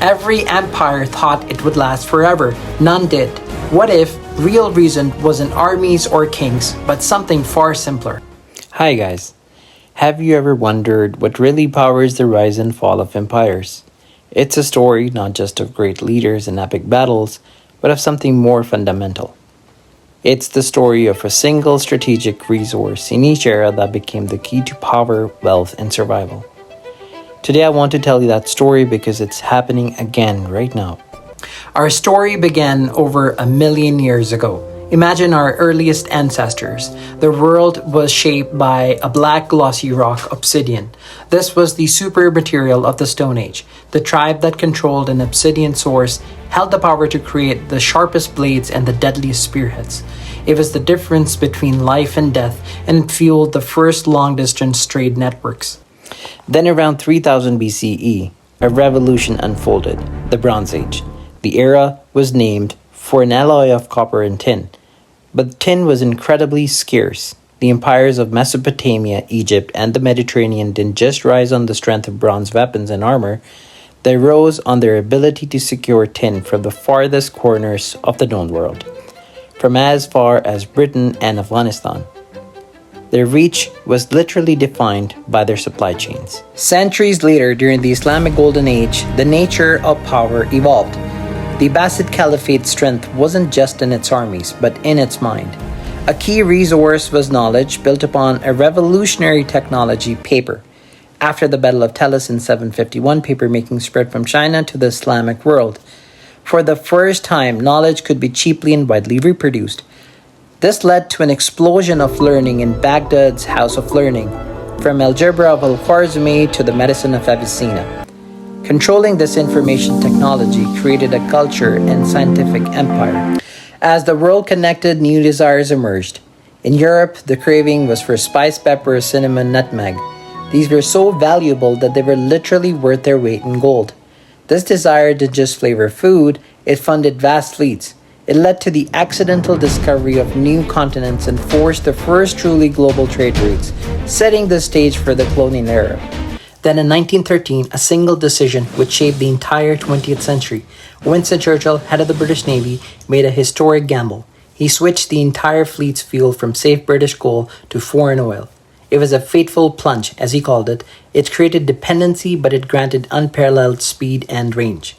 Every empire thought it would last forever. None did. What if real reason wasn't armies or kings, but something far simpler? Hi guys. Have you ever wondered what really powers the rise and fall of empires? It's a story not just of great leaders and epic battles, but of something more fundamental. It's the story of a single strategic resource in each era that became the key to power, wealth, and survival. Today I want to tell you that story because it's happening again right now. Our story began over 1,000,000 years ago. Imagine our earliest ancestors. The world was shaped by a black glossy rock, obsidian. This was the super material of the Stone Age. The tribe that controlled an obsidian source held the power to create the sharpest blades and the deadliest spearheads. It was the difference between life and death, and it fueled the first long-distance trade networks. Then around 3000 BCE, a revolution unfolded, the Bronze Age. The era was named for an alloy of copper and tin. But tin was incredibly scarce. The empires of Mesopotamia, Egypt, and the Mediterranean didn't just rise on the strength of bronze weapons and armor, they rose on their ability to secure tin from the farthest corners of the known world, from as far as Britain and Afghanistan. Their reach was literally defined by their supply chains. Centuries later, during the Islamic Golden Age, the nature of power evolved. The Abbasid Caliphate's strength wasn't just in its armies, but in its mind. A key resource was knowledge built upon a revolutionary technology, paper. After the Battle of Tellus in 751, papermaking spread from China to the Islamic world. For the first time, knowledge could be cheaply and widely reproduced. This led to an explosion of learning in Baghdad's House of Learning, from algebra of Al-Khwarizmi to the medicine of Avicenna. Controlling this information technology created a culture and scientific empire. As the world connected, new desires emerged. In Europe, the craving was for spice, pepper, cinnamon, nutmeg. These were so valuable that they were literally worth their weight in gold. This desire didn't just flavor food, it funded vast fleets. It led to the accidental discovery of new continents and forced the first truly global trade routes, setting the stage for the colonial era. Then in 1913, a single decision which shaped the entire 20th century. Winston Churchill, head of the British Navy, made a historic gamble. He switched the entire fleet's fuel from safe British coal to foreign oil. It was a fateful plunge, as he called it. It created dependency, but it granted unparalleled speed and range.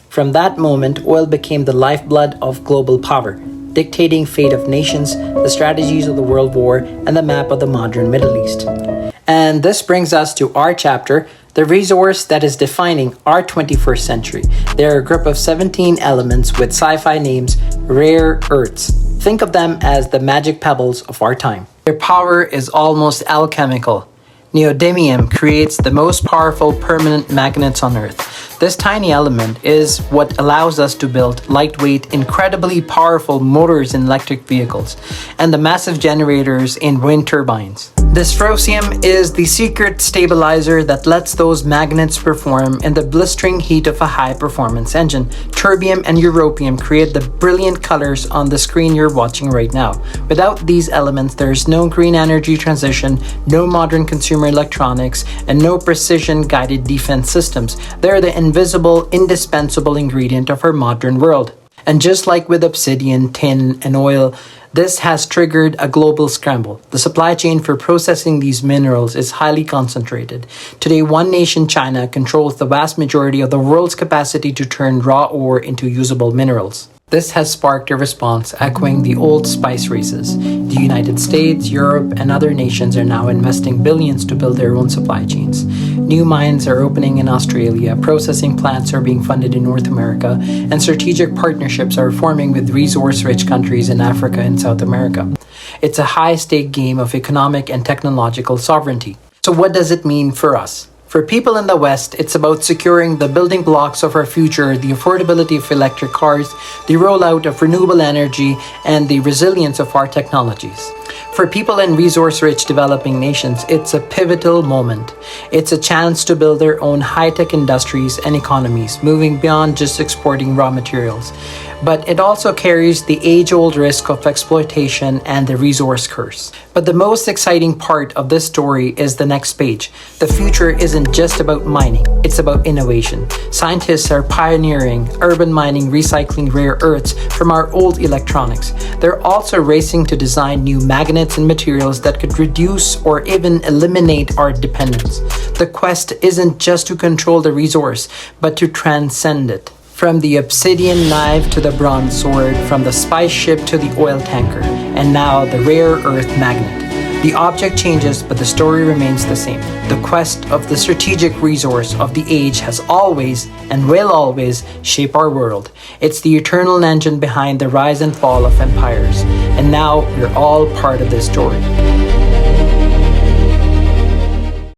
From that moment, oil became the lifeblood of global power, dictating fate of nations, the strategies of the World War, and the map of the modern Middle East. And this brings us to our chapter, the resource that is defining our 21st century. They are a group of 17 elements with sci-fi names, rare earths. Think of them as the magic pebbles of our time. Their power is almost alchemical. Neodymium creates the most powerful permanent magnets on Earth. This tiny element is what allows us to build lightweight, incredibly powerful motors in electric vehicles and the massive generators in wind turbines. Dysprosium is the secret stabilizer that lets those magnets perform in the blistering heat of a high-performance engine. Terbium and europium create the brilliant colors on the screen you're watching right now. Without these elements, there's no green energy transition, no modern consumer electronics, and no precision-guided defense systems. They're the invisible, indispensable ingredient of our modern world. And just like with obsidian, tin, and oil, this has triggered a global scramble. The supply chain for processing these minerals is highly concentrated. Today, one nation, China, controls the vast majority of the world's capacity to turn raw ore into usable minerals. This has sparked a response echoing the old spice races. The United States, Europe, and other nations are now investing billions to build their own supply chains. New mines are opening in Australia, processing plants are being funded in North America, and strategic partnerships are forming with resource-rich countries in Africa and South America. It's a high-stake game of economic and technological sovereignty. So what does it mean for us? For people in the West, it's about securing the building blocks of our future, the affordability of electric cars, the rollout of renewable energy, and the resilience of our technologies. For people in resource-rich developing nations, it's a pivotal moment. It's a chance to build their own high-tech industries and economies, moving beyond just exporting raw materials. But it also carries the age-old risk of exploitation and the resource curse. But the most exciting part of this story is the next page. The future isn't just about mining, it's about innovation. Scientists are pioneering urban mining, recycling rare earths from our old electronics. They're also racing to design new magnets and materials that could reduce or even eliminate our dependence. The quest isn't just to control the resource, but to transcend it. From the obsidian knife to the bronze sword, from the spice ship to the oil tanker, and now the rare earth magnet. The object changes, but the story remains the same. The quest of the strategic resource of the age has always and will always shape our world. It's the eternal engine behind the rise and fall of empires. And now we're all part of this story.